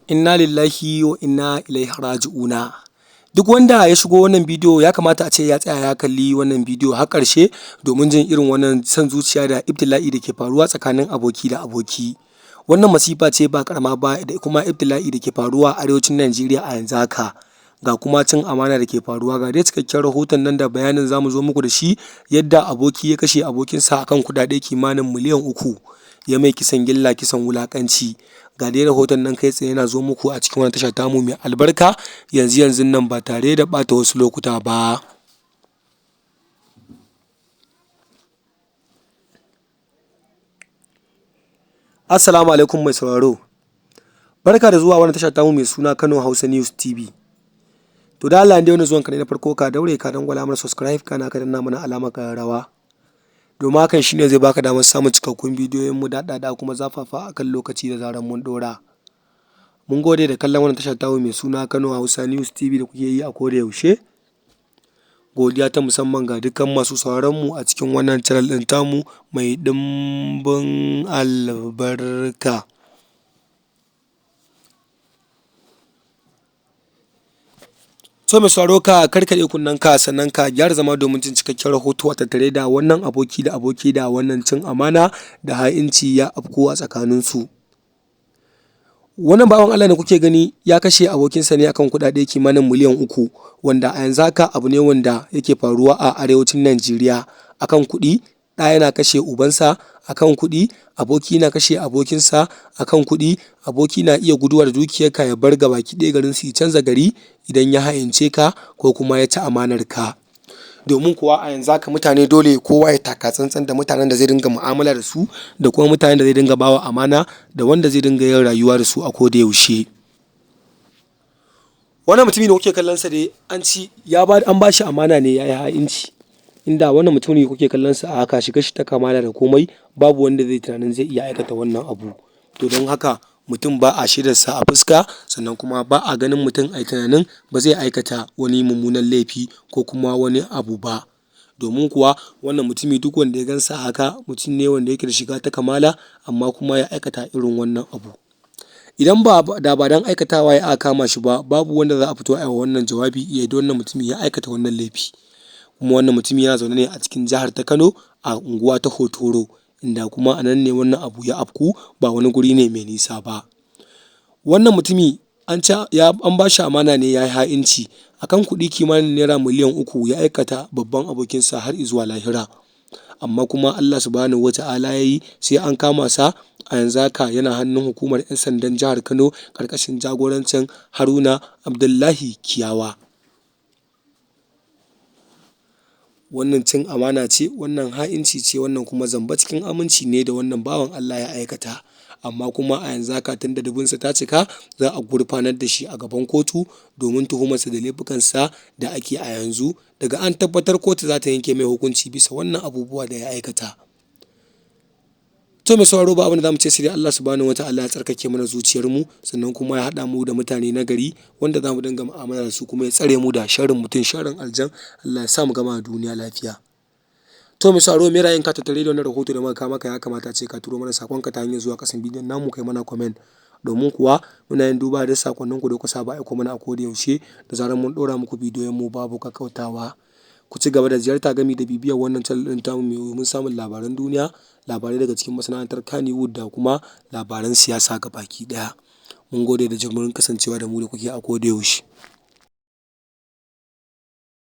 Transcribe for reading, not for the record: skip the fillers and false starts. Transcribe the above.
Inna lillahi wa inna ilaihi raji'una. Duk wanda ya shigo wannan bidiyo ya kamata a ce ya tsaya ya kalli wannan bidiyo har ƙarshe domin jin irin wannan son zuciya da ibtila'i da ke faruwa tsakanin aboki da aboki. Wannan masifa ce ba ƙarama ba da kuma ibtila'i da ke faruwa a arewacin Najeriya a yanzu haka. Ga kuma cin amana da ke faruwa, ga dai cikakken rahoton nan da bayanin za mu zo muku da shi, yadda aboki ya kashe abokinsa akan kuɗaɗe kimanin miliyan 3 ya mai kisan gilla, kisan wulaƙanci. Ga dai rahoton nan kai tsaye yana zo muku a cikin wannan tasha tamu mai albarka yanzu nan ba tare da ɓata wasu lokuta ba. Assalamu alaikum mai sauraro. Barka da zuwa wannan tasha tamu mai suna Kano Hausa News TV. To da Allah dai wannan zuwan ka ne na farko, ka daure ka dangwala mana subscribe kana ka danna mana alamar ƙararrawa. Domin hakan shine zai baka damar samun cikakkun bidiyoyin mu daɗaɗa kuma zafafa akan lokaci da zaran mun ɗora. Mun gode da kallon wannan tashar tamu mai suna Kano Hausa News TV da kuke yi a koda yaushe. Godiya ta musamman ga dukkan masu sauraron mu a cikin wannan channel ɗin tamu mai ɗimbin albarka. So mai sauraro, ka karkaɗe kunnenka sannan ka gyara zama domin jin cikakken rahoto a tattare da wannan aboki da wannan cin amana da ha'inci ya afko a tsakaninsu. Wannan bawan Allah da kuke gani ya kashe abokinsa ne akan kuɗaɗe kimanin miliyan 3, wanda a yanzu haka abu ne wanda yake faruwa a arewacin Najeriya. Akan kuɗi ɗa yana kashe ubansa, akan kuɗi aboki na kashe abokinsa, akan kuɗi aboki na iya guduwa da dukiyarka ya bar gabaki ɗaya garin su ya canza gari idan ya ha'ince ka ko kuma ya ci amanar ka. Domin kuwa a yanzu haka mutane dole kowa ya taka tsantsan da mutanen da zai dinga mu'amala da su da kuma mutanen da zai dinga bawa amana da wanda zai dinga yin rayuwa da su a koda yaushe. Wannan mutumi da kuke kallon sa dai an ba shi amana ne, ya yi ha'inci. Inda wannan mutumin da kuke kallon sa a haka, shiga shi ta kamala da komai, babu wanda zai tunanin zai iya aikata wannan abu. To don haka mutum ba a shaidarsa a fuska, sannan kuma ba a ganin mutum a tunanin ba zai aikata wani mummunan laifi ko kuma wani abu ba. Domin kuwa wannan mutumi duk wanda ya gansa haka mutum ne wanda yake da shiga ta kamala, amma kuma ya aikata irin wannan abu. Idan ba dan aikatawa ya aka kama shi ba, babu wanda za a fito a yi wannan jawabi yadda wannan mutumi ya aikata wannan laifi. Kuma wannan mutumi yana zaune ne a cikin jihar ta Kano a unguwa ta Hotoro, inda kuma a nan ne wannan abu ya afku, ba wani guri ne mai nisa ba. Wannan mutumi an ba shi amana ne, ya yi ha'inci akan kuɗi kimanin naira miliyan 3 ya aikata babban abokinsa har izuwa lahira. Amma kuma Allah subhanahu wa ta'ala ya yi sai an kama sa. A yanzu haka yana hannun hukumar 'yan sandan jihar Kano ƙarƙashin jagorancin Haruna Abdullahi Kiyawa. Wannan cin amana ce, wannan ha'inci ce, wannan kuma zamba cikin aminci ne da wannan bawan Allah ya aikata. Amma kuma a yanzu haka tunda dubunsa ta cika, za a gurfanar da shi a gaban kotu domin tuhumarsa da laifukansa da ake a yanzu. Daga an tabbatar, kotu za ta yanke mai hukunci bisa wannan abubuwa da ya aikata. To mai sauraro, ba abin da za mu ce sai dai Allah subhanahu wa ta'ala ya tsarkake mana zuciyarmu, sannan kuma ya haɗa mu da mutane na gari wanda za mu dinga mu'amala da su, kuma ya tsare mu da sharrin mutum, sharrin aljan. Allah ya sa mu gama duniya lafiya. To mai sauraro, me ra'ayinka tattare da wannan rahoto da muka kawo maka? Ya kamata ce ka turo mana sakonka ta hanyar zuwa ƙasan bidiyon namu, kai mana comment. Domin kuwa muna yin duba da sakonninku da kuka saba aiko mana a koda yaushe da zarar mun ɗora muku bidiyon mu babu kakkautawa. Ku ci gaba da ziyarta gami da bibiyar wannan channel ɗin tamu domin samun labaran duniya, labarai daga cikin masana'antar Kannywood da kuma labaran siyasa gabaki ɗaya. Mun gode da jimirin kasancewa da mu da kuke a koda yaushe.